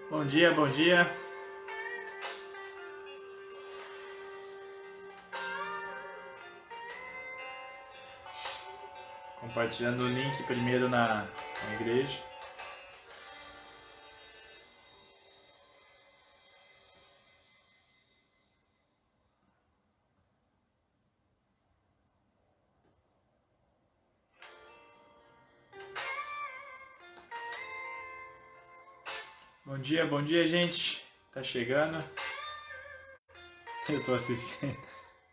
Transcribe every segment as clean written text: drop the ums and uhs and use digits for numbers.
Bom dia, bom dia. Compartilhando o link primeiro na igreja. Bom dia, gente. Tá chegando. Eu tô assistindo.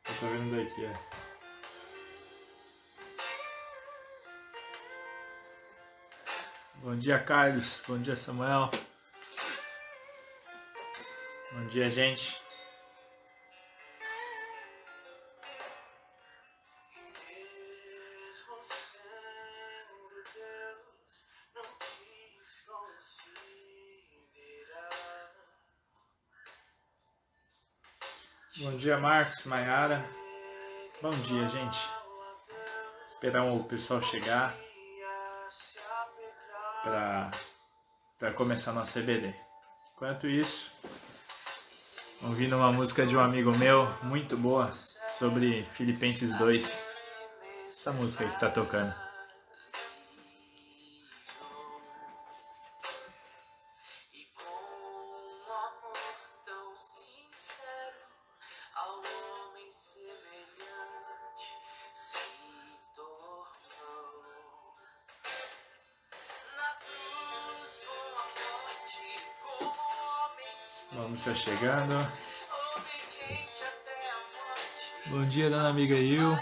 Eu tô vendo daqui, ó. Bom dia, Carlos. Bom dia, Samuel. Bom dia, gente. Bom dia, Marcos, Maiara. Bom dia, gente. Esperar o pessoal chegar para começar nosso EBD. Enquanto isso, ouvindo uma música de um amigo meu, muito boa, sobre Filipenses 2. Essa música aí que tá tocando. Vamos só chegando. Bom dia, dona amiga Il.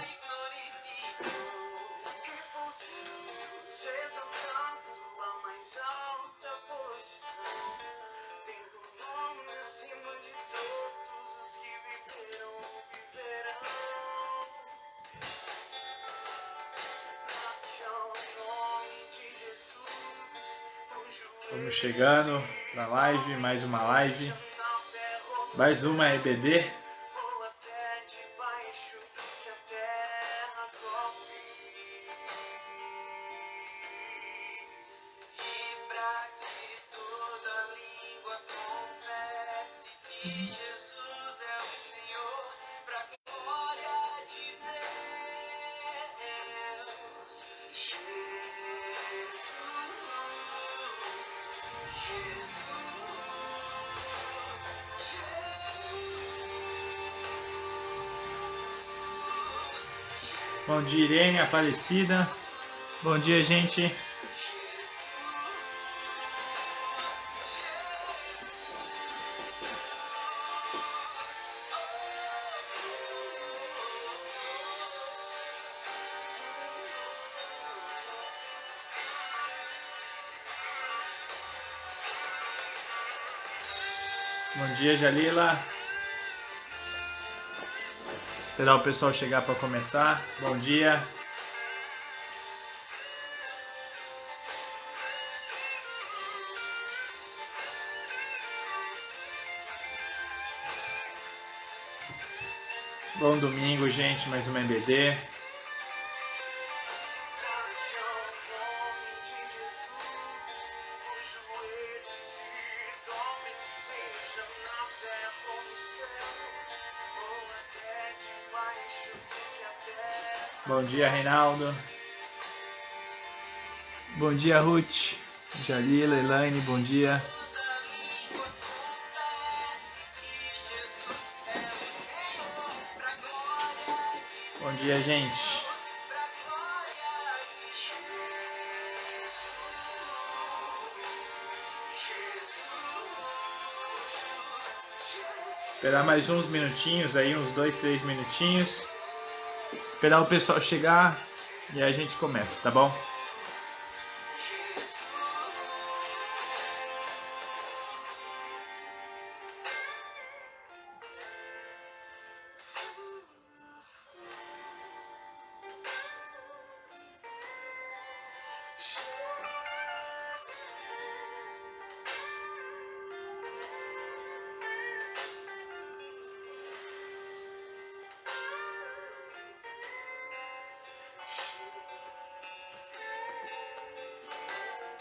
Vamos chegando pra live, mais uma live. Mais uma EBD. Bom dia, Irene, Aparecida. Bom dia, gente. Bom dia, Jalila. Esperar o pessoal chegar para começar. Bom dia. Bom domingo, gente. Mais uma EBD. Bom dia, Reinaldo. Bom dia, Ruth. Jalila, Elaine, bom dia. Bom dia, gente. Esperar mais uns minutinhos aí, uns 2, 3 minutinhos. Esperar o pessoal chegar e aí a gente começa, tá bom?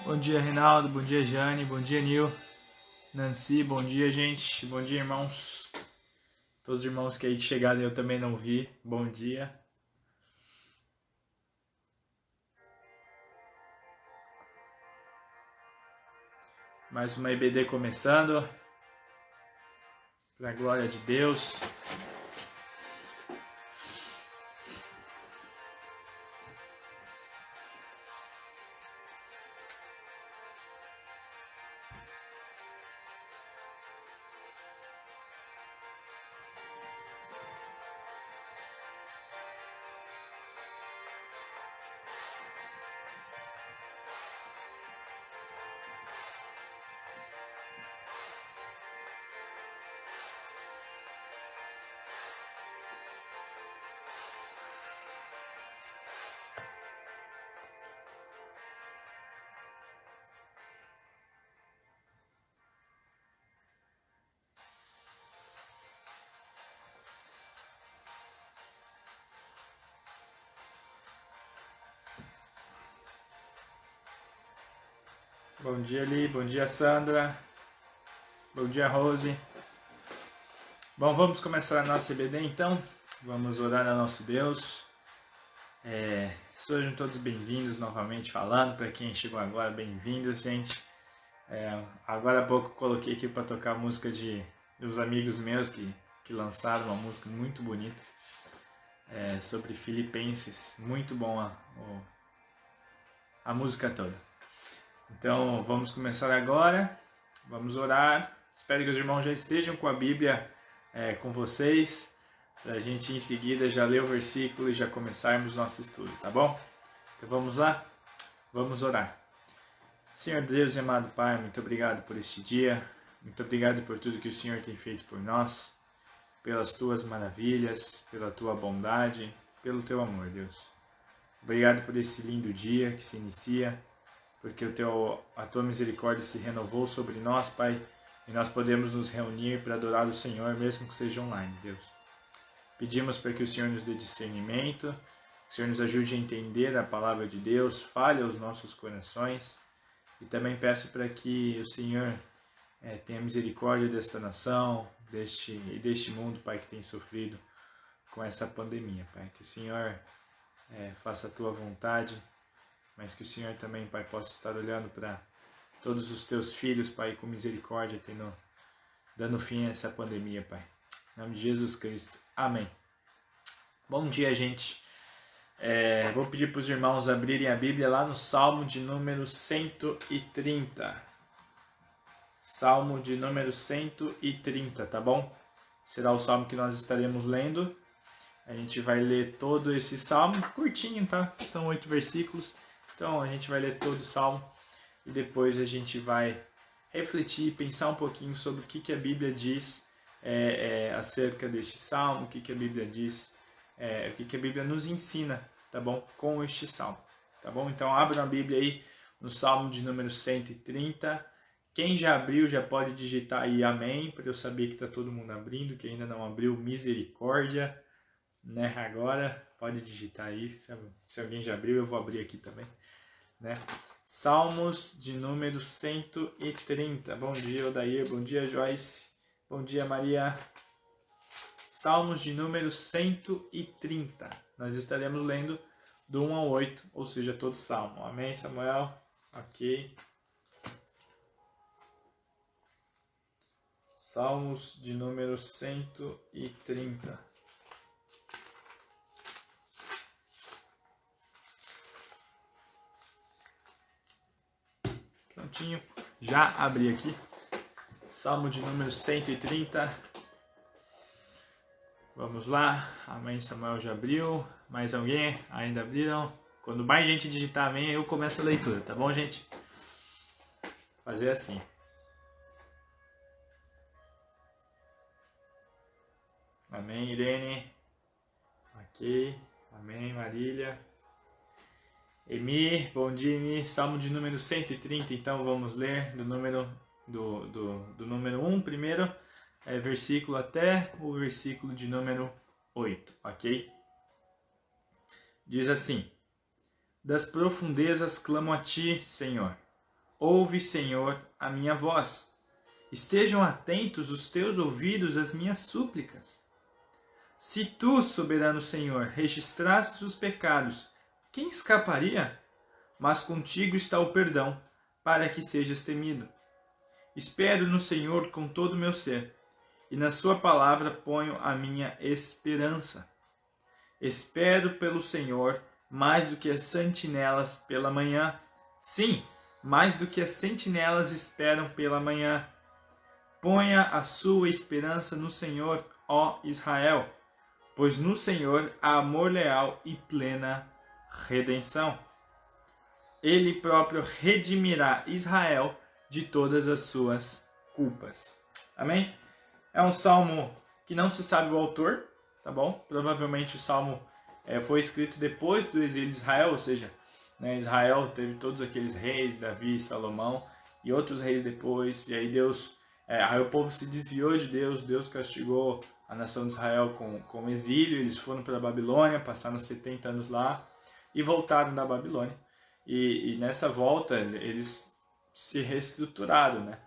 Bom dia, Reinaldo. Bom dia, Jane. Bom dia, Nil. Nancy, bom dia, gente. Bom dia, irmãos. Todos os irmãos que aí chegaram eu também não vi. Bom dia. Mais uma EBD começando. Para a glória de Deus. Bom dia, Li. Bom dia, Sandra. Bom dia, Rose. Bom, vamos começar a nossa EBD então. Vamos orar ao nosso Deus. Sejam todos bem-vindos novamente falando. Para quem chegou agora, bem-vindos, gente. Agora há pouco coloquei aqui para tocar a música de uns amigos meus que lançaram uma música muito bonita sobre Filipenses. Muito bom a música toda. Então vamos começar agora. Vamos orar. Espero que os irmãos já estejam com a Bíblia com vocês, para a gente em seguida já ler o versículo e já começarmos nosso estudo, tá bom? Então vamos lá? Vamos orar. Senhor Deus e amado Pai, muito obrigado por este dia, muito obrigado por tudo que o Senhor tem feito por nós, pelas Tuas maravilhas, pela Tua bondade, pelo Teu amor, Deus. Obrigado por esse lindo dia que se inicia, porque a Tua misericórdia se renovou sobre nós, Pai, e nós podemos nos reunir para adorar o Senhor, mesmo que seja online, Deus. Pedimos para que o Senhor nos dê discernimento, que o Senhor nos ajude a entender a palavra de Deus, fale aos nossos corações, e também peço para que o Senhor tenha misericórdia desta nação, deste mundo, Pai, que tem sofrido com essa pandemia, Pai. Que o Senhor faça a Tua vontade, mas que o Senhor também, Pai, possa estar olhando para todos os Teus filhos, Pai, com misericórdia, dando fim a essa pandemia, Pai. Em nome de Jesus Cristo. Amém. Bom dia, gente. Vou pedir para os irmãos abrirem a Bíblia lá no Salmo de número 130. Salmo de número 130, tá bom? Será o salmo que nós estaremos lendo. A gente vai ler todo esse salmo, curtinho, tá? São 8 versículos. Então a gente vai ler todo o salmo e depois a gente vai refletir, pensar um pouquinho sobre o que a Bíblia diz acerca deste salmo, o que a Bíblia diz, o que a Bíblia nos ensina, tá bom? Com este salmo, tá bom? Então abra a Bíblia aí no salmo de número 130. Quem já abriu já pode digitar aí amém, para eu saber que está todo mundo abrindo. Quem ainda não abriu, misericórdia, né? Agora pode digitar aí, se alguém já abriu eu vou abrir aqui também, né? Salmos de número 130. Bom dia, Odair. Bom dia, Joyce. Bom dia, Maria. Salmos de número 130. Nós estaremos lendo do 1 ao 8, ou seja, todo salmo. Amém, Samuel? Ok. Salmos de número 130. Prontinho. Já abri aqui. Salmo de número 130. Vamos lá. Amém, Samuel já abriu. Mais alguém? Ainda abriram? Quando mais gente digitar amém, eu começo a leitura, tá bom, gente? Fazer assim. Amém, Irene. Ok. Amém, Marília. Emi, bom dia, Emi. Salmo de número 130, então vamos ler do número 1 primeiro, versículo até o versículo de número 8, ok? Diz assim: Das profundezas clamo a ti, Senhor. Ouve, Senhor, a minha voz. Estejam atentos os teus ouvidos às minhas súplicas. Se tu, soberano Senhor, registrasses os pecados, quem escaparia? Mas contigo está o perdão, para que sejas temido. Espero no Senhor com todo o meu ser, e na sua palavra ponho a minha esperança. Espero pelo Senhor mais do que as sentinelas pela manhã. Sim, mais do que as sentinelas esperam pela manhã. Ponha a sua esperança no Senhor, ó Israel, pois no Senhor há amor leal e plena redenção. Ele próprio redimirá Israel de todas as suas culpas. Amém? É um salmo que não se sabe o autor, tá bom? Provavelmente o salmo foi escrito depois do exílio de Israel, ou seja, né, Israel teve todos aqueles reis, Davi, Salomão e outros reis depois, e aí aí o povo se desviou de Deus, Deus castigou a nação de Israel com exílio, eles foram para a Babilônia, passaram 70 anos lá e voltaram da Babilônia. E nessa volta eles se reestruturaram, né?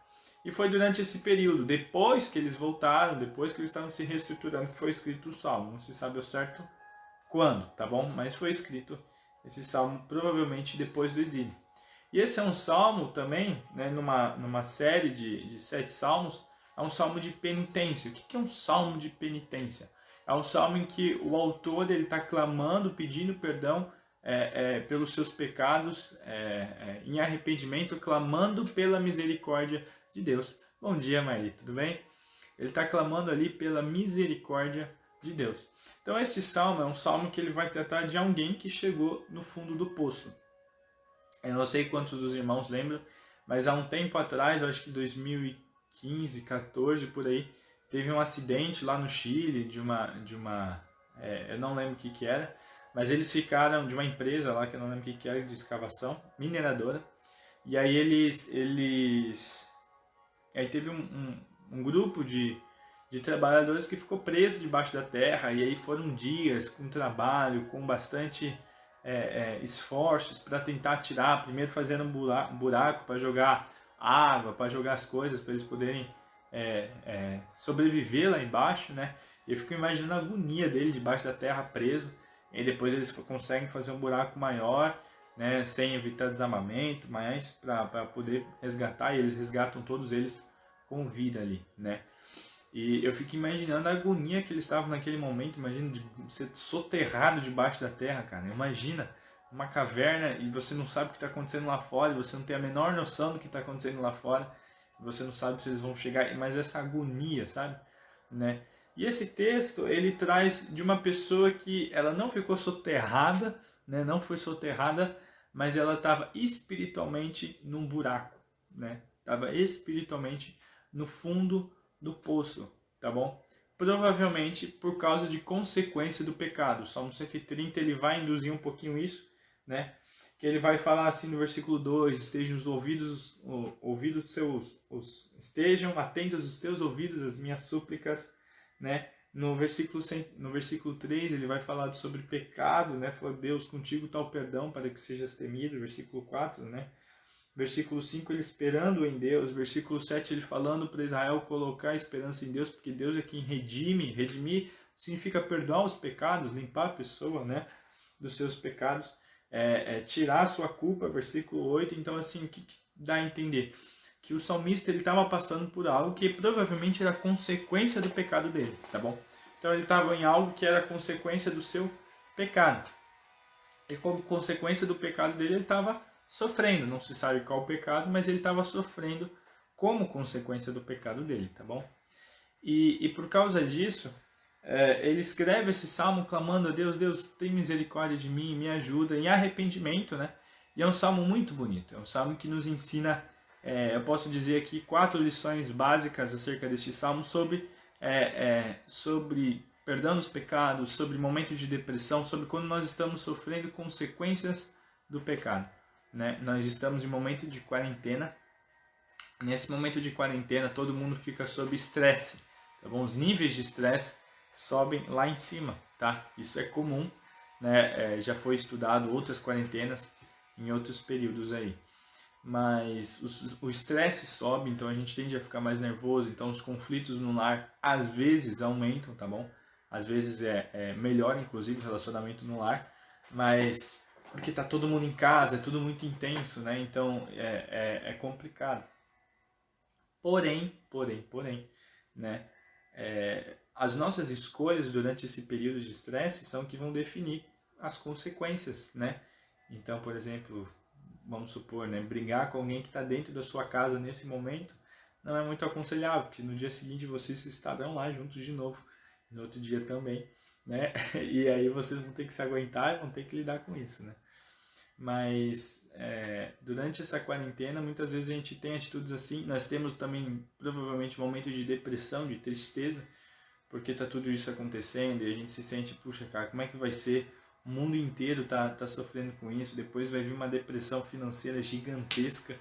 E foi durante esse período, depois que eles voltaram, depois que eles estavam se reestruturando, que foi escrito o Salmo. Não se sabe ao certo quando, tá bom? Mas foi escrito esse Salmo provavelmente depois do exílio. E esse é um Salmo também, né, numa série de 7 Salmos, é um Salmo de penitência. O que é um Salmo de penitência? É um Salmo em que o autor está clamando, pedindo perdão pelos seus pecados, em arrependimento, clamando pela misericórdia de Deus. Bom dia, Maria, tudo bem? Ele está clamando ali pela misericórdia de Deus. Então esse salmo é um salmo que ele vai tratar de alguém que chegou no fundo do poço. Eu não sei quantos dos irmãos lembram, mas há um tempo atrás, eu acho que 2015, 14 por aí, teve um acidente lá no Chile de uma eu não lembro o que era, mas eles ficaram de uma empresa lá que eu não lembro o que era, de escavação, mineradora. E aí aí teve um grupo de trabalhadores que ficou preso debaixo da terra, e aí foram dias com trabalho, com bastante esforços para tentar tirar, primeiro fazendo um buraco para jogar água, para jogar as coisas, para eles poderem sobreviver lá embaixo, né? E eu fico imaginando a agonia dele debaixo da terra, preso, e depois eles conseguem fazer um buraco maior, né, sem evitar desabamento, mas para poder resgatar, e eles resgatam todos eles com vida ali, né? E eu fico imaginando a agonia que eles estavam naquele momento. Imagina de ser soterrado debaixo da terra, cara. Imagina uma caverna e você não sabe o que está acontecendo lá fora, e você não tem a menor noção do que está acontecendo lá fora, você não sabe se eles vão chegar, mas essa agonia, sabe? Né? E esse texto, ele traz de uma pessoa que ela não ficou soterrada, né? Não foi soterrada, mas ela estava espiritualmente num buraco, né? Estava espiritualmente no fundo do poço, tá bom? Provavelmente por causa de consequência do pecado. O Salmo 130 ele vai induzir um pouquinho isso, né? Que ele vai falar assim no versículo 2, estejam os ouvidos seus, estejam atentos os teus ouvidos às minhas súplicas, né? No versículo 3 ele vai falar sobre pecado, né? Fala, Deus, contigo está o perdão para que sejas temido, versículo 4, né? Versículo 5 ele esperando em Deus, versículo 7 ele falando para Israel colocar a esperança em Deus, porque Deus é quem redime. Redimir significa perdoar os pecados, limpar a pessoa, né, dos seus pecados, tirar a sua culpa, versículo 8. Então assim, o que dá a entender? Que o salmista ele estava passando por algo que provavelmente era consequência do pecado dele, tá bom? Então ele estava em algo que era consequência do seu pecado. E como consequência do pecado dele, ele estava sofrendo. Não se sabe qual o pecado, mas ele estava sofrendo como consequência do pecado dele, tá bom? E por causa disso, ele escreve esse salmo clamando a Deus, Deus, tem misericórdia de mim, me ajuda, em arrependimento, né? E é um salmo muito bonito, é um salmo que nos ensina, eu posso dizer aqui, 4 lições básicas acerca deste salmo sobre perdão dos pecados, sobre momentos de depressão, sobre quando nós estamos sofrendo consequências do pecado, né? Nós estamos em momento de quarentena. Nesse momento de quarentena, todo mundo fica sob estresse, tá bom? Os níveis de estresse sobem lá em cima, tá? Isso é comum, né? Já foi estudado outras quarentenas em outros períodos aí, mas o estresse sobe, então a gente tende a ficar mais nervoso, então os conflitos no lar às vezes aumentam, tá bom? Às vezes melhor, inclusive, o relacionamento no lar, mas porque tá todo mundo em casa, é tudo muito intenso, né? Então é complicado. Porém, né? As nossas escolhas durante esse período de estresse são que vão definir as consequências, né? Então, por exemplo, vamos supor, né, brigar com alguém que está dentro da sua casa nesse momento não é muito aconselhável, porque no dia seguinte vocês estarão lá juntos de novo, no outro dia também, né? E aí vocês vão ter que se aguentar e vão ter que lidar com isso, né? Mas durante essa quarentena, muitas vezes a gente tem atitudes assim. Nós temos também, provavelmente, um momento de depressão, de tristeza, porque tá tudo isso acontecendo e a gente se sente, puxa, cara, como é que vai ser? O mundo inteiro tá sofrendo com isso. Depois vai vir uma depressão financeira gigantesca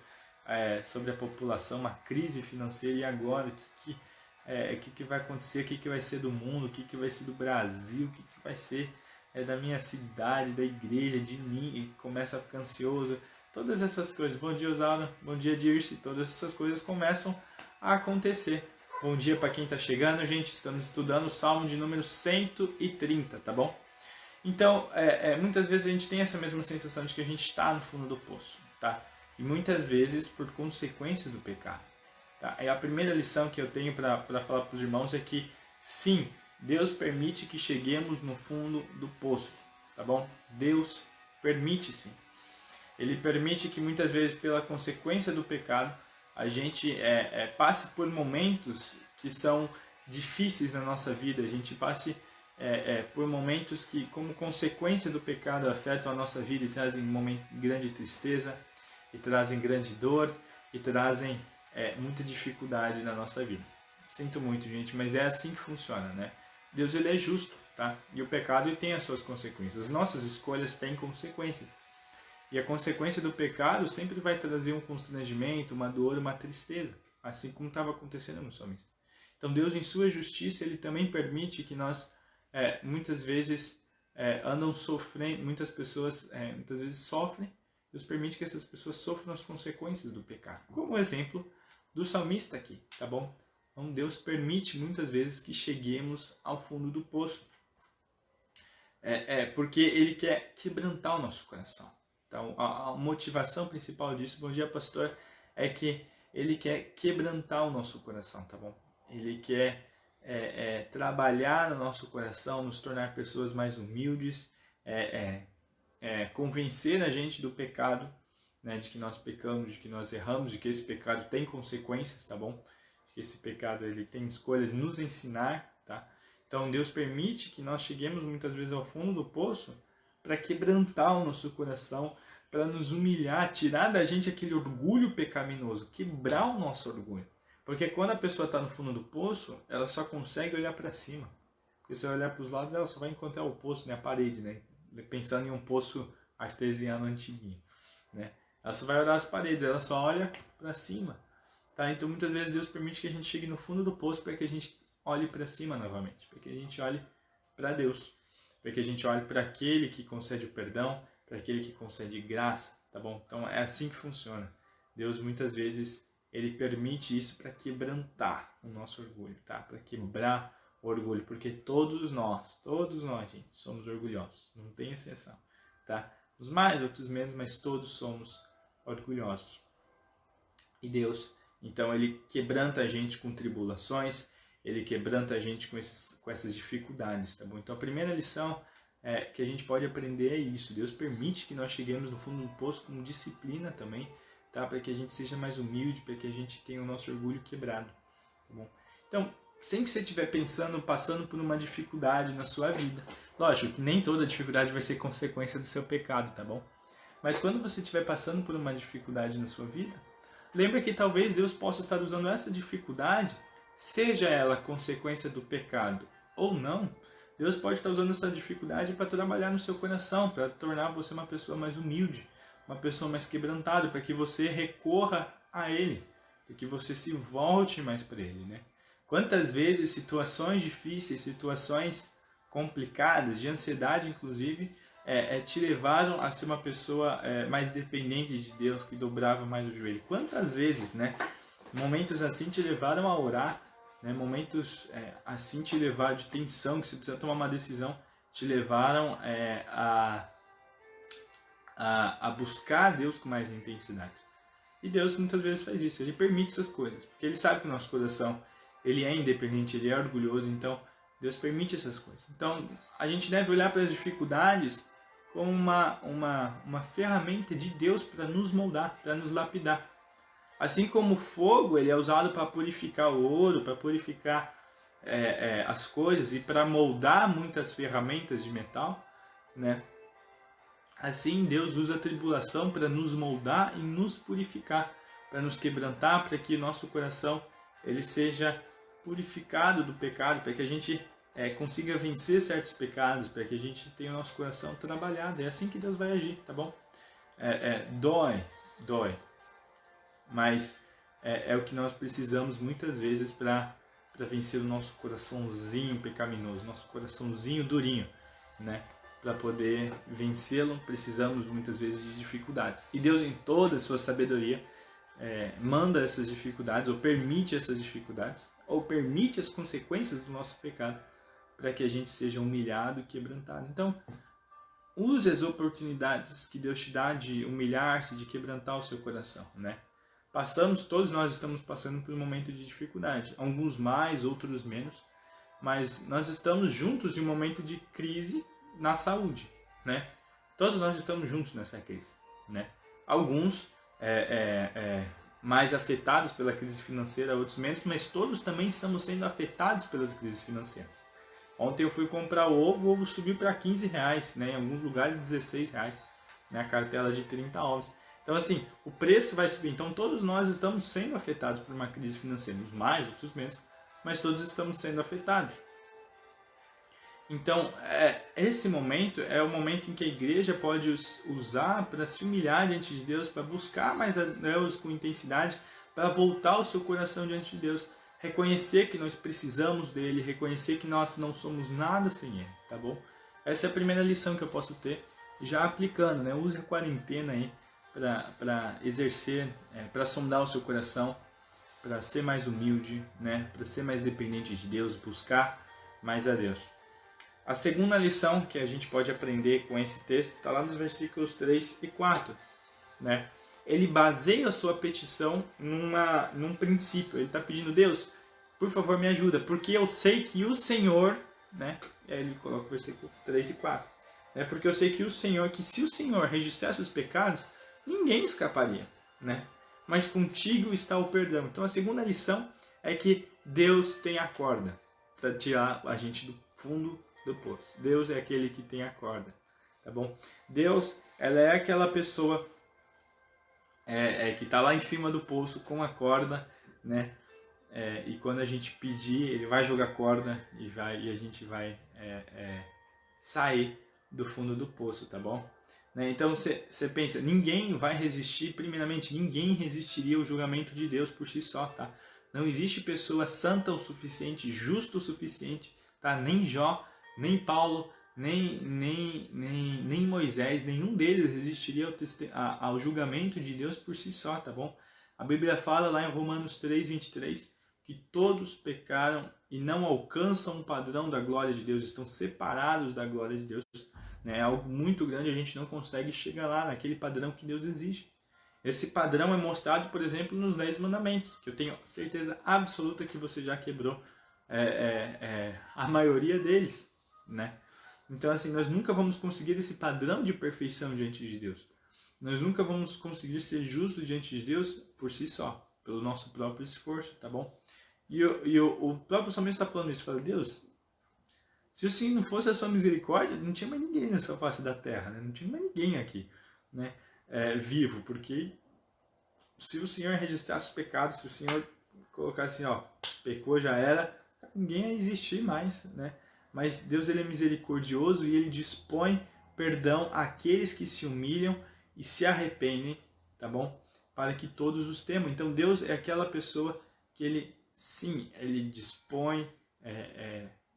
sobre a população, uma crise financeira. E agora, o que vai acontecer? O que vai ser do mundo? O que vai ser do Brasil? O que vai ser da minha cidade, da igreja, de mim? E começa a ficar ansioso. Todas essas coisas. Bom dia, Osana. Bom dia, Dirce. Todas essas coisas começam a acontecer. Bom dia para quem está chegando, gente. Estamos estudando o Salmo de número 130, tá bom? Então, muitas vezes a gente tem essa mesma sensação de que a gente está no fundo do poço, tá? E muitas vezes por consequência do pecado, tá? E a primeira lição que eu tenho para falar para os irmãos é que, sim, Deus permite que cheguemos no fundo do poço, tá bom? Deus permite, sim. Ele permite que muitas vezes, pela consequência do pecado, a gente passe por momentos que são difíceis na nossa vida, a gente passe por momentos que, como consequência do pecado, afetam a nossa vida e trazem grande tristeza, e trazem grande dor, e trazem muita dificuldade na nossa vida. Sinto muito, gente, mas é assim que funciona, né? Deus, ele é justo, tá? E o pecado, ele tem as suas consequências. As nossas escolhas têm consequências. E a consequência do pecado sempre vai trazer um constrangimento, uma dor, uma tristeza, assim como estava acontecendo no salmista. Então Deus, em sua justiça, ele também permite que nós, muitas vezes, andam sofrendo, muitas pessoas muitas vezes sofrem. Deus permite que essas pessoas sofram as consequências do pecado. Como o exemplo do salmista aqui, tá bom? Então Deus permite muitas vezes que cheguemos ao fundo do poço. Porque ele quer quebrantar o nosso coração. Então, a motivação principal disso, bom dia, pastor, é que ele quer quebrantar o nosso coração, tá bom? Ele quer trabalhar no nosso coração, nos tornar pessoas mais humildes, convencer a gente do pecado, né, de que nós pecamos, de que nós erramos, de que esse pecado tem consequências, tá bom? De que esse pecado ele tem escolhas, nos ensinar, tá? Então, Deus permite que nós cheguemos muitas vezes ao fundo do poço para quebrantar o nosso coração, para nos humilhar, tirar da gente aquele orgulho pecaminoso, quebrar o nosso orgulho. Porque quando a pessoa está no fundo do poço, ela só consegue olhar para cima. Porque se ela olhar para os lados, ela só vai encontrar o poço, né, a parede, né? Pensando em um poço artesiano antiguinho, né? Ela só vai olhar as paredes, ela só olha para cima. Tá? Então muitas vezes Deus permite que a gente chegue no fundo do poço para que a gente olhe para cima novamente, para que a gente olhe para Deus, para que a gente olhe para aquele que concede o perdão, para aquele que concede graça, tá bom? Então é assim que funciona. Deus muitas vezes ele permite isso para quebrantar o nosso orgulho, tá? Para quebrar o orgulho, porque todos nós, gente, somos orgulhosos, não tem exceção, tá? Uns mais, outros menos, mas todos somos orgulhosos. E Deus, então, ele quebranta a gente com tribulações, ele quebranta a gente com essas dificuldades, tá bom? Então, a primeira lição que a gente pode aprender é isso. Deus permite que nós cheguemos no fundo do poço com disciplina também, tá? Para que a gente seja mais humilde, para que a gente tenha o nosso orgulho quebrado, tá bom? Então, sempre que você estiver passando por uma dificuldade na sua vida, lógico que nem toda dificuldade vai ser consequência do seu pecado, tá bom? Mas quando você estiver passando por uma dificuldade na sua vida, lembra que talvez Deus possa estar usando essa dificuldade, seja ela consequência do pecado ou não, Deus pode estar usando essa dificuldade para trabalhar no seu coração, para tornar você uma pessoa mais humilde, uma pessoa mais quebrantada, para que você recorra a Ele, para que você se volte mais para Ele, né? Quantas vezes situações difíceis, situações complicadas, de ansiedade inclusive, te levaram a ser uma pessoa mais dependente de Deus, que dobrava mais o joelho? Quantas vezes, né, momentos assim te levaram a orar, né, momentos assim te levaram de tensão, que você precisa tomar uma decisão, te levaram a buscar Deus com mais intensidade? E Deus muitas vezes faz isso, Ele permite essas coisas, porque Ele sabe que o nosso coração ele é independente, ele é orgulhoso, então Deus permite essas coisas. Então a gente deve olhar para as dificuldades como uma ferramenta de Deus para nos moldar, para nos lapidar. Assim como o fogo ele é usado para purificar o ouro, para purificar as coisas e para moldar muitas ferramentas de metal, né? Assim Deus usa a tribulação para nos moldar e nos purificar, para nos quebrantar, para que nosso coração ele seja purificado do pecado, para que a gente consiga vencer certos pecados, para que a gente tenha o nosso coração trabalhado. É assim que Deus vai agir, tá bom? Dói. Mas é o que nós precisamos muitas vezes para vencer o nosso coraçãozinho pecaminoso, nosso coraçãozinho durinho, né? Para poder vencê-lo, precisamos muitas vezes de dificuldades. E Deus, em toda a sua sabedoria, manda essas dificuldades, ou permite essas dificuldades, ou permite as consequências do nosso pecado, para que a gente seja humilhado e quebrantado. Então, use as oportunidades que Deus te dá de humilhar-se, de quebrantar o seu coração, né? Todos nós estamos passando por um momento de dificuldade, alguns mais, outros menos, mas nós estamos juntos em um momento de crise na saúde, né? Todos nós estamos juntos nessa crise, né? Alguns mais afetados pela crise financeira, outros menos, mas todos também estamos sendo afetados pelas crises financeiras. Ontem eu fui comprar o ovo subiu para R$15, né? Em alguns lugares R$16, né? A cartela de 30 ovos. Então assim, o preço vai subir. Então todos nós estamos sendo afetados por uma crise financeira, uns mais, outros menos, mas todos estamos sendo afetados. Então, esse momento é o momento em que a igreja pode usar para se humilhar diante de Deus, para buscar mais a Deus com intensidade, para voltar o seu coração diante de Deus, reconhecer que nós precisamos dele, reconhecer que nós não somos nada sem ele, tá bom? Essa é a primeira lição que eu posso ter, já aplicando, né? Use a quarentena aí para exercer, para sondar o seu coração, para ser mais humilde, né? Para ser mais dependente de Deus, buscar mais a Deus. A segunda lição que a gente pode aprender com esse texto está lá nos versículos 3 e 4. Né? Ele baseia a sua petição num princípio. Ele está pedindo, Deus, por favor me ajuda, porque eu sei que o Senhor, né? Ele coloca o versículo 3 e 4. Porque eu sei que se o Senhor registrasse os pecados, ninguém escaparia. Né? Mas contigo está o perdão. Então a segunda lição é que Deus tem a corda para tirar a gente do fundo do poço. Deus é aquele que tem a corda, tá bom? Deus, ela é aquela pessoa que está lá em cima do poço com a corda, né? E quando a gente pedir, ele vai jogar a corda e a gente vai sair do fundo do poço, tá bom? Né? Então você pensa, ninguém vai resistir, primeiramente, ninguém resistiria ao julgamento de Deus por si só, tá? Não existe pessoa santa o suficiente, justa o suficiente, tá? Nem Jó, nem Paulo, nem Moisés, nenhum deles resistiria ao julgamento de Deus por si só, tá bom? A Bíblia fala lá em Romanos 3:23 que todos pecaram e não alcançam o padrão da glória de Deus, estão separados da glória de Deus. É algo muito grande, a gente não consegue chegar lá naquele padrão que Deus exige. Esse padrão é mostrado, por exemplo, nos 10 mandamentos, que eu tenho certeza absoluta que você já quebrou a maioria deles. Né? Então assim, nós nunca vamos conseguir esse padrão de perfeição diante de Deus. Nós nunca vamos conseguir ser justos diante de Deus por si só, pelo nosso próprio esforço, tá bom? E o próprio salmista está falando isso, fala, Deus, se assim não fosse a sua misericórdia, não tinha mais ninguém nessa face da terra, né? Não tinha mais ninguém aqui, né? Vivo, porque se o Senhor registrasse os pecados, se o Senhor colocasse assim, ó, pecou, já era, ninguém ia existir mais, né? Mas Deus, ele é misericordioso e ele dispõe perdão àqueles que se humilham e se arrependem, tá bom? Para que todos os temam. Então Deus é aquela pessoa que ele dispõe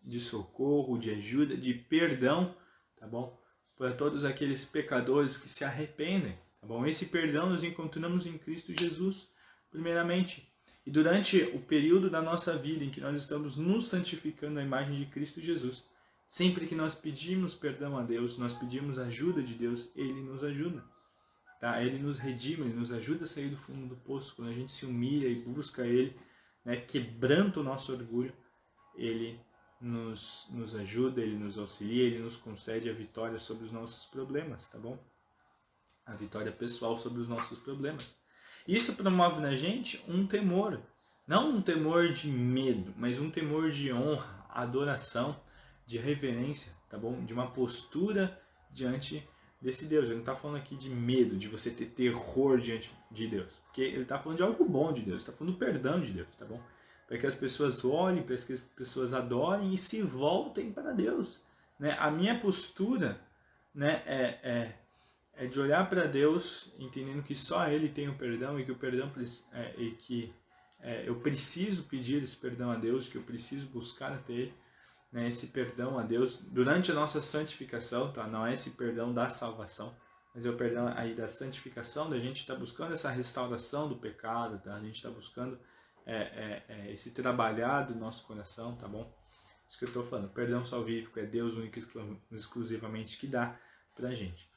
de socorro, de ajuda, de perdão, tá bom? para todos aqueles pecadores que se arrependem, tá bom? Esse perdão nós encontramos em Cristo Jesus, primeiramente. E durante o período da nossa vida em que nós estamos nos santificando à imagem de Cristo Jesus, sempre que nós pedimos perdão a Deus, nós pedimos ajuda de Deus, Ele nos ajuda. Tá? Ele nos redime, Ele nos ajuda a sair do fundo do poço. Quando a gente se humilha e busca Ele, né, quebranta o nosso orgulho, Ele nos ajuda, Ele nos auxilia, Ele nos concede a vitória sobre os nossos problemas, tá bom? A vitória pessoal sobre os nossos problemas. Isso promove na gente um temor, não um temor de medo, mas um temor de honra, adoração, de reverência, tá bom? De uma postura diante desse Deus. Ele não está falando aqui de medo, de você ter terror diante de Deus, porque ele está falando de algo bom de Deus, está falando do perdão de Deus, tá bom? Para que as pessoas olhem, para que as pessoas adorem e se voltem para Deus, né? A minha postura, né, é de olhar para Deus, entendendo que só Ele tem o perdão e que o perdão eu preciso pedir esse perdão a Deus, que eu preciso buscar até Ele, né, esse perdão a Deus durante a nossa santificação, tá? Não é esse perdão da salvação, mas é o perdão aí da santificação, da gente estar buscando essa restauração do pecado, tá? A gente está buscando esse trabalhar do nosso coração, tá bom? Isso que eu estou falando, perdão salvífico é Deus único e exclusivamente que dá pra gente.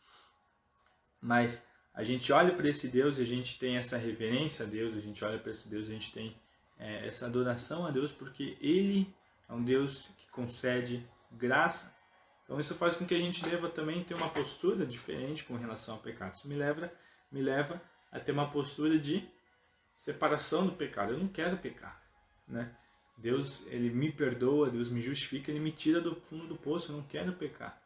Mas a gente olha para esse Deus e a gente tem essa reverência a Deus, a gente olha para esse Deus e a gente tem essa adoração a Deus, porque Ele é um Deus que concede graça. Então isso faz com que a gente deva também ter uma postura diferente com relação ao pecado. Isso me leva a ter uma postura de separação do pecado. Eu não quero pecar, né? Deus, Ele me perdoa, Deus me justifica, Ele me tira do fundo do poço. Eu não quero pecar,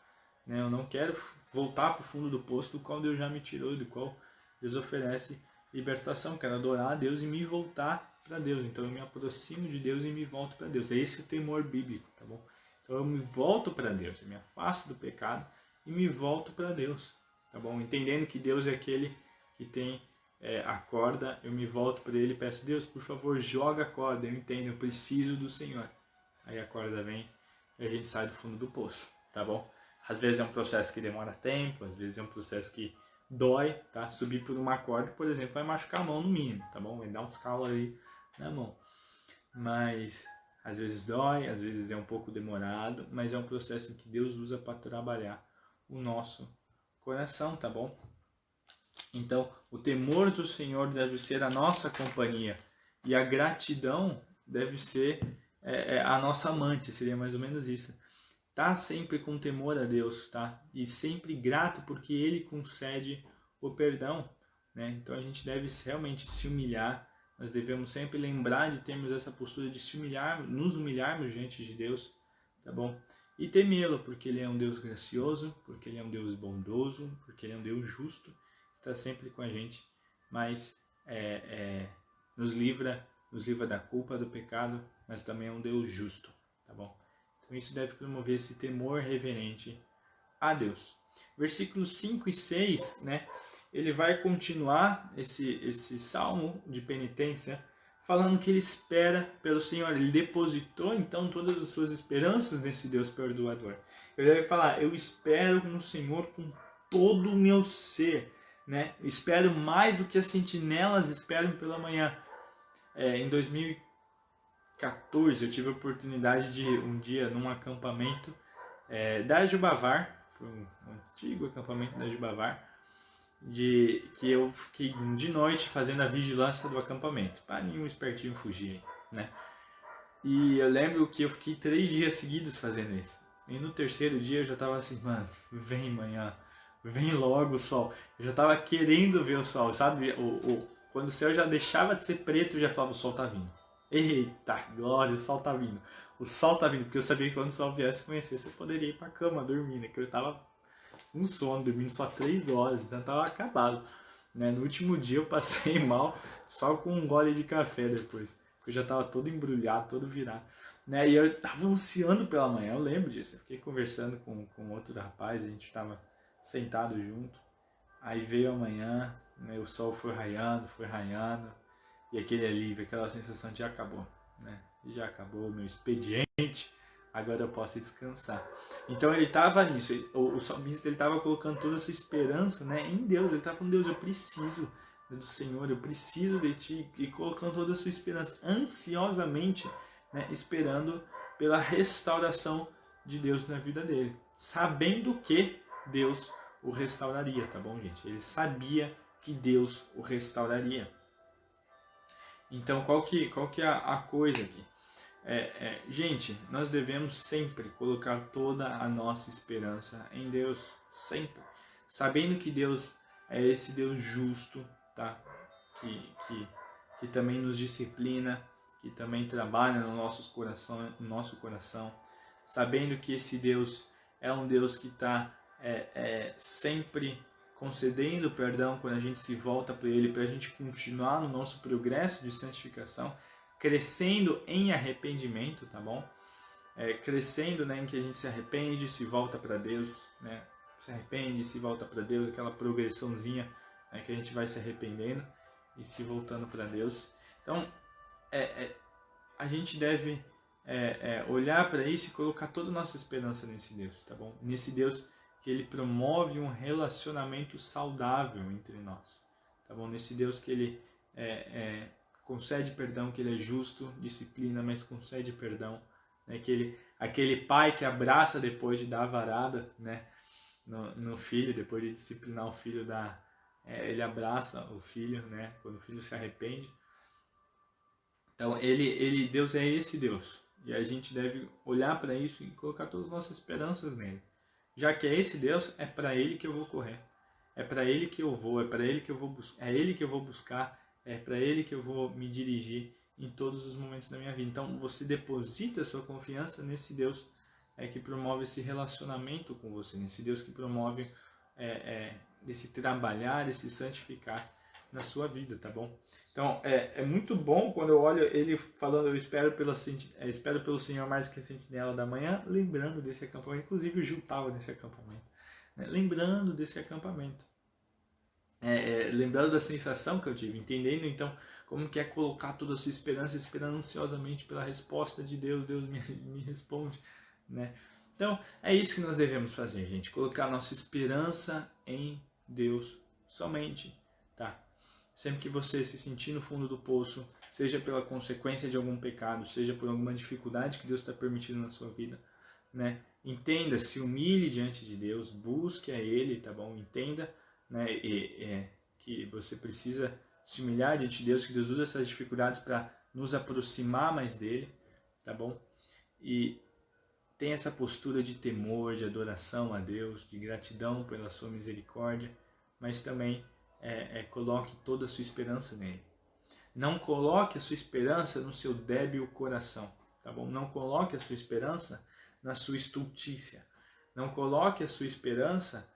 né? Eu não quero voltar para o fundo do poço do qual Deus já me tirou, do qual Deus oferece libertação. Eu quero adorar a Deus e me voltar para Deus. Então eu me aproximo de Deus e me volto para Deus. É esse o temor bíblico, tá bom? Então eu me volto para Deus, eu me afasto do pecado e me volto para Deus, tá bom? Entendendo que Deus é aquele que tem a corda, eu me volto para Ele e peço, Deus, por favor, joga a corda, eu entendo, eu preciso do Senhor. Aí a corda vem e a gente sai do fundo do poço, tá bom? Às vezes é um processo que demora tempo, às vezes é um processo que dói, tá? Subir por uma corda, por exemplo, vai machucar a mão no mínimo, tá bom? Vai dar uns calos aí na mão. Mas às vezes dói, às vezes é um pouco demorado, mas é um processo em que Deus usa para trabalhar o nosso coração, tá bom? Então, o temor do Senhor deve ser a nossa companhia e a gratidão deve ser a nossa amante, seria mais ou menos isso. Tá sempre com temor a Deus, tá? E sempre grato porque Ele concede o perdão, né? Então a gente deve realmente se humilhar. Nós devemos sempre lembrar de termos essa postura de se humilhar, nos humilharmos diante de Deus, tá bom? E temê-lo, porque Ele é um Deus gracioso, porque Ele é um Deus bondoso, porque Ele é um Deus justo, que está sempre com a gente, mas nos livra da culpa, do pecado, mas também é um Deus justo, tá bom? Então isso deve promover esse temor reverente a Deus. Versículos 5 e 6, né? Ele vai continuar esse salmo de penitência, falando que ele espera pelo Senhor. Ele depositou, então, todas as suas esperanças nesse Deus perdoador. Ele vai falar, eu espero no Senhor com todo o meu ser, né? Eu espero mais do que as sentinelas esperam pela manhã. Em 2014, eu tive a oportunidade de, um dia, num acampamento da Jubavar, foi um antigo acampamento da Jubavar, que eu fiquei de noite fazendo a vigilância do acampamento, para nenhum espertinho fugir, né? E eu lembro que eu fiquei 3 dias seguidos fazendo isso. E no terceiro dia eu já tava assim, mano, vem manhã, vem logo o sol. Eu já tava querendo ver o sol, sabe? Quando o céu já deixava de ser preto, eu já falava, o sol tá vindo. Eita, glória, o sol tá vindo. O sol tá vindo, porque eu sabia que quando o sol viesse amanhecesse, eu poderia ir pra cama dormir, né? Que eu tava com sono, dormindo só 3 horas, então eu tava acabado. Né? No último dia eu passei mal, só com um gole de café depois. Porque eu já tava todo embrulhado, todo virado. Né? E eu tava ansiando pela manhã, eu lembro disso. Eu fiquei conversando com outro rapaz, a gente tava sentado junto. Aí veio a manhã, né? O sol foi raiando. E aquele alívio, aquela sensação de já acabou, né? Já acabou o meu expediente, agora eu posso descansar. Então ele estava nisso, o salmista estava colocando toda essa esperança, né, em Deus. Ele estava falando: Deus, eu preciso do Senhor, eu preciso de Ti, e colocando toda a sua esperança, ansiosamente, né, esperando pela restauração de Deus na vida dele, sabendo que Deus o restauraria, tá bom, gente? Ele sabia que Deus o restauraria. Então, qual que é a coisa aqui? Gente, nós devemos sempre colocar toda a nossa esperança em Deus, sempre, sabendo que Deus é esse Deus justo, tá? Que também nos disciplina, que também trabalha no nosso coração, sabendo que esse Deus é um Deus que está sempre concedendo perdão quando a gente se volta para Ele, para a gente continuar no nosso progresso de santificação, crescendo em arrependimento, tá bom? Crescendo, né, em que a gente se arrepende, se volta para Deus, né? Se arrepende, se volta para Deus, aquela progressãozinha, né, que a gente vai se arrependendo e se voltando para Deus. Então, a gente deve olhar para isso e colocar toda a nossa esperança nesse Deus, tá bom? Nesse Deus que Ele promove um relacionamento saudável entre nós, tá bom? Nesse Deus que Ele concede perdão, que Ele é justo, disciplina, mas concede perdão, né? Aquele pai que abraça depois de dar a varada, né, no filho, depois de disciplinar o filho, ele abraça o filho, né, quando o filho se arrepende. Então, Deus é esse Deus, e a gente deve olhar para isso e colocar todas as nossas esperanças nele. Já que é esse Deus, é para Ele que eu vou correr, é para Ele que eu vou, é para Ele que eu vou buscar, é Ele que eu vou buscar, é para Ele que eu vou me dirigir em todos os momentos da minha vida. Então, você deposita a sua confiança nesse Deus que promove esse relacionamento com você, nesse Deus que promove esse trabalhar, esse santificar na sua vida, tá bom? Então, é muito bom quando eu olho ele falando: eu espero pelo Senhor mais do que a sentinela da manhã, lembrando desse acampamento. Inclusive o Gil estava nesse acampamento, né? Lembrando desse acampamento, lembrando da sensação que eu tive, entendendo então como que é colocar toda a sua esperança, esperando ansiosamente pela resposta de Deus. Deus me responde, né? Então, é isso que nós devemos fazer, gente, colocar nossa esperança em Deus somente, tá? Sempre que você se sentir no fundo do poço, seja pela consequência de algum pecado, seja por alguma dificuldade que Deus está permitindo na sua vida, né? Entenda, se humilhe diante de Deus, busque a Ele, tá bom? Entenda, né, que você precisa se humilhar diante de Deus, que Deus usa essas dificuldades para nos aproximar mais dele, tá bom? E tem essa postura de temor, de adoração a Deus, de gratidão pela sua misericórdia, mas também coloque toda a sua esperança nele. Não coloque a sua esperança no seu débil coração, tá bom? Não coloque a sua esperança na sua estultícia. Não coloque a sua esperança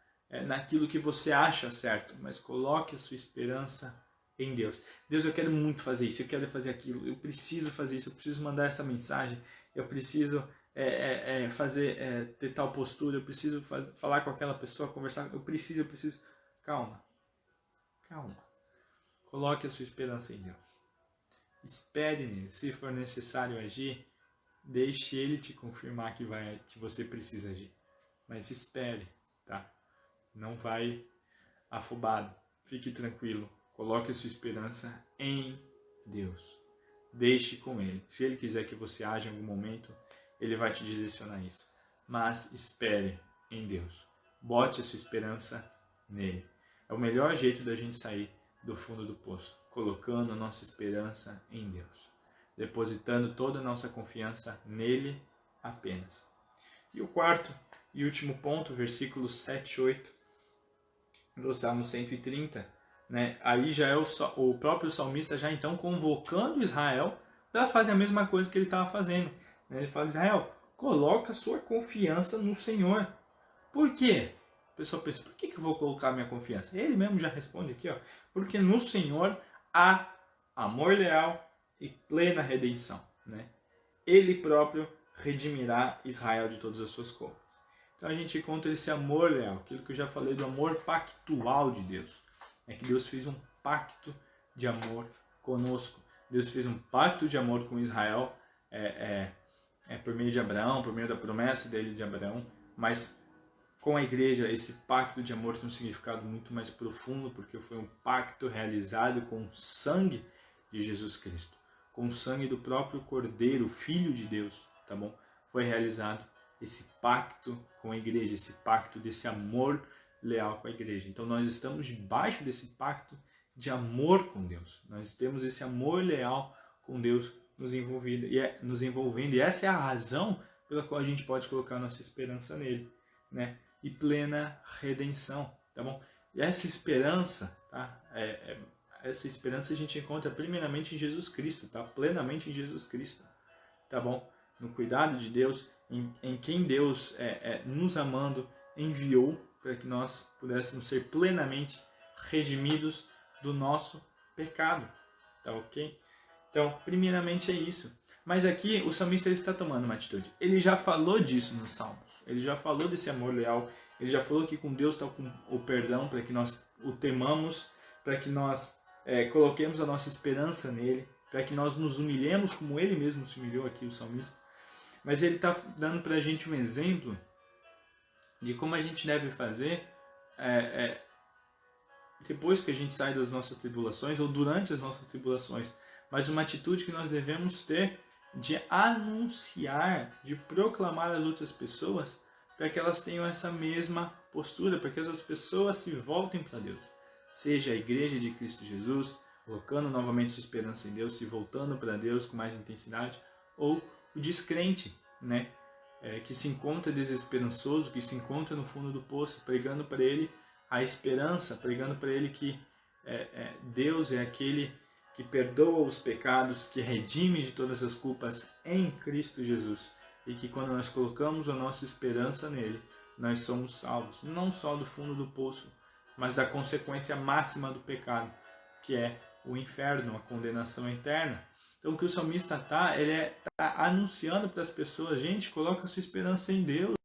naquilo que você acha certo, mas coloque a sua esperança em Deus. Deus, eu quero muito fazer isso, eu quero fazer aquilo, eu preciso fazer isso, eu preciso mandar essa mensagem, eu preciso ter tal postura, eu preciso falar com aquela pessoa, conversar, eu preciso. Calma. Coloque a sua esperança em Deus. Espere nele. Se for necessário agir, deixe ele te confirmar que você precisa agir. Mas espere, tá? Não vai afobado. Fique tranquilo. Coloque a sua esperança em Deus. Deixe com Ele. Se Ele quiser que você haja em algum momento, Ele vai te direcionar isso. Mas espere em Deus. Bote a sua esperança nele. É o melhor jeito da gente sair do fundo do poço. Colocando a nossa esperança em Deus. Depositando toda a nossa confiança nele apenas. E o quarto e último ponto, versículos 7 e 8 do Salmo 130, né? Aí já é o próprio salmista já então convocando Israel para fazer a mesma coisa que ele estava fazendo, né? Ele fala: Israel, coloca sua confiança no Senhor. Por quê? O pessoal pensa: por que eu vou colocar minha confiança? Ele mesmo já responde aqui, ó: porque no Senhor há amor leal e plena redenção, né? Ele próprio redimirá Israel de todas as suas culpas. Então a gente encontra esse amor leal, aquilo que eu já falei do amor pactual de Deus. É que Deus fez um pacto de amor conosco. Deus fez um pacto de amor com Israel por meio de Abraão, por meio da promessa dele de Abraão, mas com a igreja esse pacto de amor tem um significado muito mais profundo, porque foi um pacto realizado com o sangue de Jesus Cristo, com o sangue do próprio Cordeiro, Filho de Deus, tá bom? Foi realizado esse pacto com a igreja, esse pacto desse amor leal com a igreja. Então nós estamos debaixo desse pacto de amor com Deus. Nós temos esse amor leal com Deus nos envolvendo, e essa é a razão pela qual a gente pode colocar nossa esperança nele, né? E plena redenção, tá bom? E essa esperança, tá? Essa esperança a gente encontra primeiramente em Jesus Cristo, tá? Plenamente em Jesus Cristo, tá bom? No cuidado de Deus, em quem Deus, nos amando, enviou para que nós pudéssemos ser plenamente redimidos do nosso pecado, tá ok? Então, primeiramente é isso. Mas aqui o salmista está tomando uma atitude. Ele já falou disso nos Salmos. Ele já falou desse amor leal. Ele já falou que com Deus está com o perdão para que nós o temamos, para que nós coloquemos a nossa esperança nele, para que nós nos humilhemos como ele mesmo se humilhou aqui, o salmista. Mas ele está dando para a gente um exemplo de como a gente deve fazer depois que a gente sai das nossas tribulações ou durante as nossas tribulações. Mas uma atitude que nós devemos ter de anunciar, de proclamar às outras pessoas para que elas tenham essa mesma postura, para que essas pessoas se voltem para Deus. Seja a igreja de Cristo Jesus, colocando novamente sua esperança em Deus, se voltando para Deus com mais intensidade, ou o descrente, né? Que se encontra desesperançoso, que se encontra no fundo do poço, pregando para ele a esperança, pregando para ele que Deus é aquele que perdoa os pecados, que redime de todas as culpas em Cristo Jesus. E que quando nós colocamos a nossa esperança nele, nós somos salvos, não só do fundo do poço, mas da consequência máxima do pecado, que é o inferno, a condenação eterna. Então o que o salmista ele está anunciando para as pessoas: gente, coloca a sua esperança em Deus,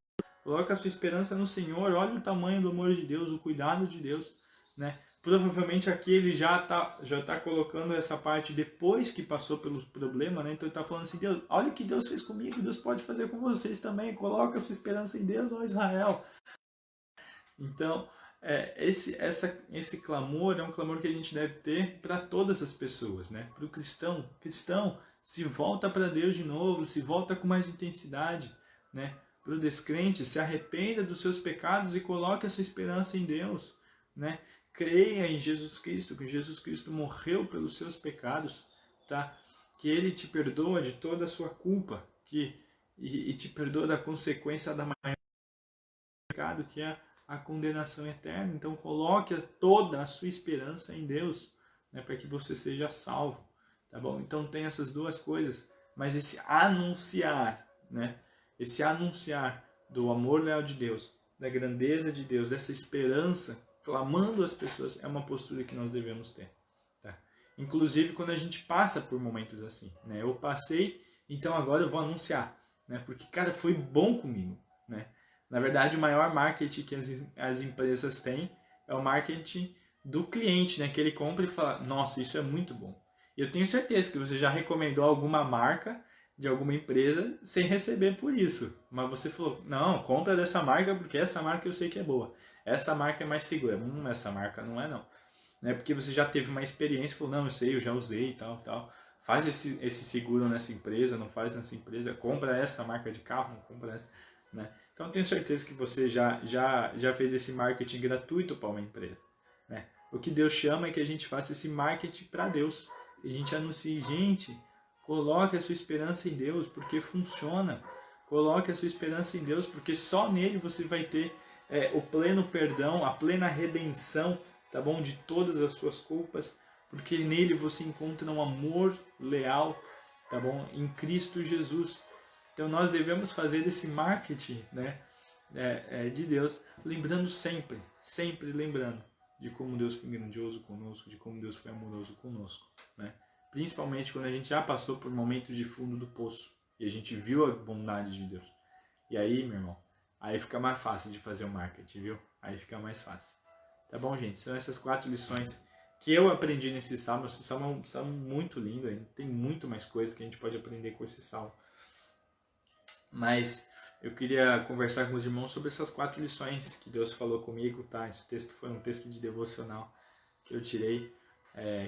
coloca a sua esperança no Senhor, olha o tamanho do amor de Deus, o cuidado de Deus, né? Provavelmente aqui ele já tá colocando essa parte depois que passou pelo problema, né? Então ele está falando assim: Deus, olha o que Deus fez comigo, Deus pode fazer com vocês também, coloca a sua esperança em Deus, ó Israel. Então, esse clamor é um clamor que a gente deve ter para todas as pessoas, né? Para o cristão, se volta para Deus de novo, se volta com mais intensidade, né? Para o descrente, se arrependa dos seus pecados e coloque a sua esperança em Deus, né? Creia em Jesus Cristo, que Jesus Cristo morreu pelos seus pecados, tá? Que Ele te perdoa de toda a sua culpa, e te perdoa da consequência da maior pecado, que é a condenação eterna. Então coloque toda a sua esperança em Deus, né? Para que você seja salvo, tá bom? Então tem essas duas coisas, mas esse anunciar, né? Esse anunciar do amor leal de Deus, da grandeza de Deus, dessa esperança, clamando às pessoas, é uma postura que nós devemos ter, tá? Inclusive quando a gente passa por momentos assim, né? Eu passei, então agora eu vou anunciar, né? Porque, cara, foi bom comigo, né? Na verdade, o maior marketing que as empresas têm é o marketing do cliente, né? Que ele compra e fala: nossa, isso é muito bom. E eu tenho certeza que você já recomendou alguma marca de alguma empresa sem receber por isso. Mas você falou: não, compra dessa marca porque essa marca eu sei que é boa. Essa marca é mais segura. Essa marca não é não. Né? Porque você já teve uma experiência e falou: não, eu sei, eu já usei e tal, tal. Faz esse seguro nessa empresa, não faz nessa empresa. Compra essa marca de carro, não compra essa, né? Então, eu tenho certeza que você já fez esse marketing gratuito para uma empresa, né? O que Deus chama é que a gente faça esse marketing para Deus. E a gente anuncie: gente, coloque a sua esperança em Deus, porque funciona. Coloque a sua esperança em Deus, porque só nele você vai ter o pleno perdão, a plena redenção, tá bom? De todas as suas culpas, porque nele você encontra um amor leal, tá bom? Em Cristo Jesus. Então nós devemos fazer esse marketing, né, de Deus, lembrando sempre lembrando de como Deus foi grandioso conosco, de como Deus foi amoroso conosco, né? Principalmente quando a gente já passou por momentos de fundo do poço e a gente viu a bondade de Deus. E aí, meu irmão, aí fica mais fácil de fazer o marketing, viu? Aí fica mais fácil. Tá bom, gente? São essas 4 lições que eu aprendi nesse salmo. Esse salmo é um salmo muito lindo, tem muito mais coisas que a gente pode aprender com esse salmo. Mas eu queria conversar com os irmãos sobre essas 4 lições que Deus falou comigo, tá? Esse texto foi um texto de devocional que eu tirei,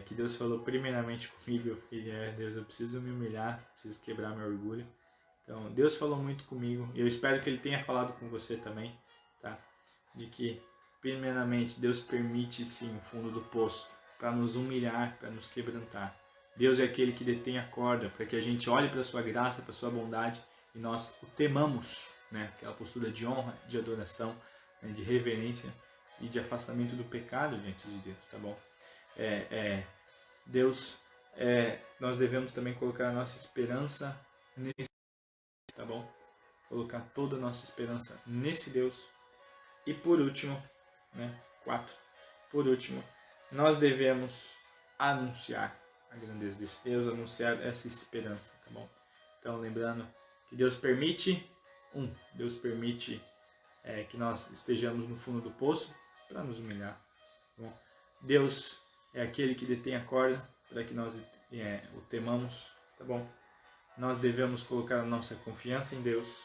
que Deus falou primeiramente comigo. Eu fiquei, Deus, eu preciso me humilhar, preciso quebrar meu orgulho. Então, Deus falou muito comigo e eu espero que Ele tenha falado com você também, tá? De que, primeiramente, Deus permite sim o fundo do poço para nos humilhar, para nos quebrantar. Deus é aquele que detém a corda para que a gente olhe para a sua graça, para a sua bondade e nós o temamos, né? Aquela postura de honra, de adoração, né? De reverência e de afastamento do pecado diante de Deus, tá bom? Deus, nós devemos também colocar a nossa esperança nesse, tá bom? Colocar toda a nossa esperança nesse Deus. E por último, né? 4. Por último, nós devemos anunciar a grandeza desse Deus, anunciar essa esperança, tá bom? Então, lembrando que Deus permite, Deus permite que nós estejamos no fundo do poço para nos humilhar, tá bom? Deus é aquele que detém a corda para que nós o temamos, tá bom? Nós devemos colocar a nossa confiança em Deus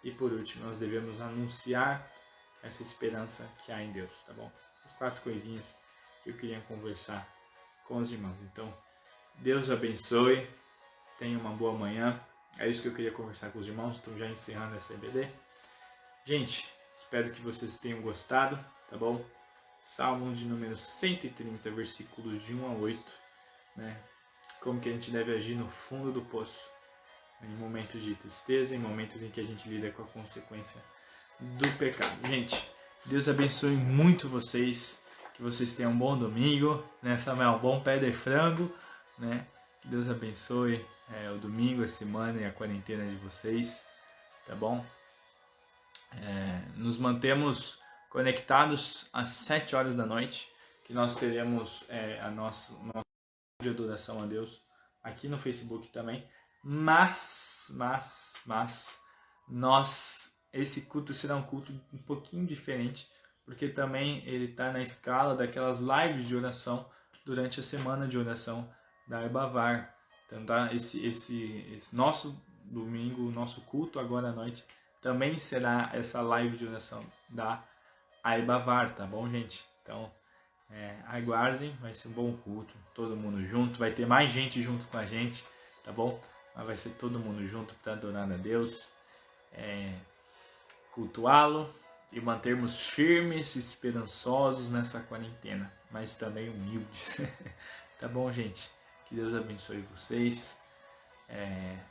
e por último, nós devemos anunciar essa esperança que há em Deus, tá bom? As 4 coisinhas que eu queria conversar com os irmãos. Então, Deus abençoe, tenha uma boa manhã. É isso que eu queria conversar com os irmãos. Estou já encerrando essa EBD. Gente, espero que vocês tenham gostado, tá bom? Salmo de número 130, versículos de 1 a 8, né? Como que a gente deve agir no fundo do poço, em momentos de tristeza, em momentos em que a gente lida com a consequência do pecado. Gente, Deus abençoe muito vocês, que vocês tenham um bom domingo, né, Samuel? Bom pé de frango, né? Que Deus abençoe o domingo, a semana e a quarentena de vocês, tá bom? Nos mantemos conectados às 7 horas da noite, que nós teremos a nossa de adoração a Deus aqui no Facebook também, mas esse culto será um culto um pouquinho diferente, porque também ele está na escala daquelas lives de oração durante a semana de oração da Aibavar. Então, tá? Esse nosso domingo, o nosso culto agora à noite, também será essa live de oração da Aibavar, tá bom, gente? Então, aguardem, vai ser um bom culto, todo mundo junto, vai ter mais gente junto com a gente, tá bom? Mas vai ser todo mundo junto para adorar a Deus, cultuá-lo e mantermos firmes e esperançosos nessa quarentena, mas também humildes. Tá bom, gente? Que Deus abençoe vocês.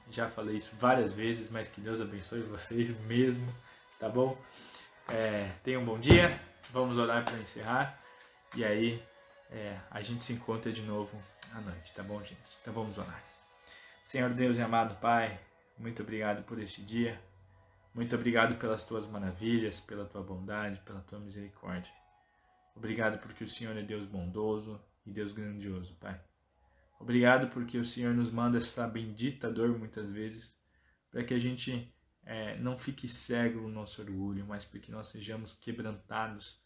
Já falei isso várias vezes, mas que Deus abençoe vocês mesmo, tá bom? Tenham um bom dia, vamos orar para encerrar e aí a gente se encontra de novo à noite, tá bom, gente? Então vamos orar. Senhor Deus e amado Pai, muito obrigado por este dia. Muito obrigado pelas tuas maravilhas, pela tua bondade, pela tua misericórdia. Obrigado porque o Senhor é Deus bondoso e Deus grandioso, Pai. Obrigado porque o Senhor nos manda essa bendita dor muitas vezes, para que a gente não fique cego no nosso orgulho, mas para que nós sejamos quebrantados,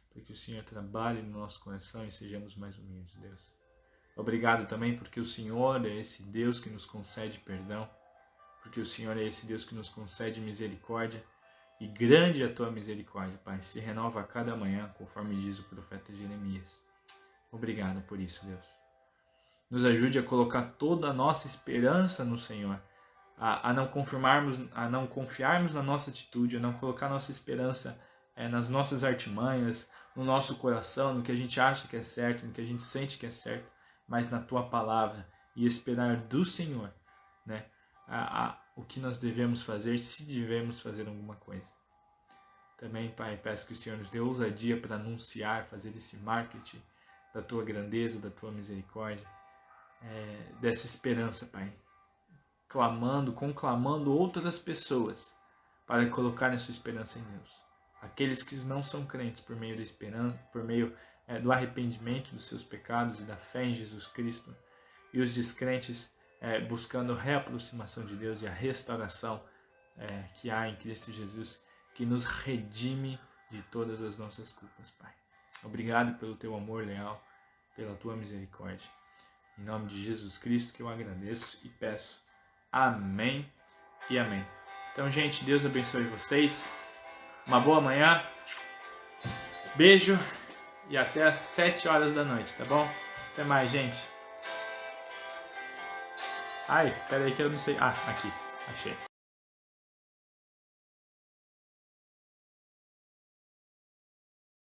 para que o Senhor trabalhe no nosso coração e sejamos mais humildes, Deus. Obrigado também porque o Senhor é esse Deus que nos concede perdão, porque o Senhor é esse Deus que nos concede misericórdia, e grande é a tua misericórdia, Pai, se renova a cada manhã, conforme diz o profeta Jeremias. Obrigado por isso, Deus. Nos ajude a colocar toda a nossa esperança no Senhor, a não confiarmos na nossa atitude, a não colocar nossa esperança nas nossas artimanhas, no nosso coração, no que a gente acha que é certo, no que a gente sente que é certo, mas na tua palavra, e esperar do Senhor, né? O que nós devemos fazer, se devemos fazer alguma coisa. Também, Pai, peço que o Senhor nos dê ousadia para anunciar, fazer esse marketing da tua grandeza, da tua misericórdia, dessa esperança, Pai, conclamando outras pessoas para colocarem a sua esperança em Deus. Aqueles que não são crentes por meio da esperança, por meio do arrependimento dos seus pecados e da fé em Jesus Cristo, e os descrentes buscando a reaproximação de Deus e a restauração que há em Cristo Jesus, que nos redime de todas as nossas culpas, Pai. Obrigado pelo teu amor leal, pela tua misericórdia. Em nome de Jesus Cristo que eu agradeço e peço. Amém e amém. Então, gente, Deus abençoe vocês. Uma boa manhã. Beijo. E até às 7 horas da noite, tá bom? Até mais, gente. Ai, pera aí que eu não sei. Ah, aqui. Achei.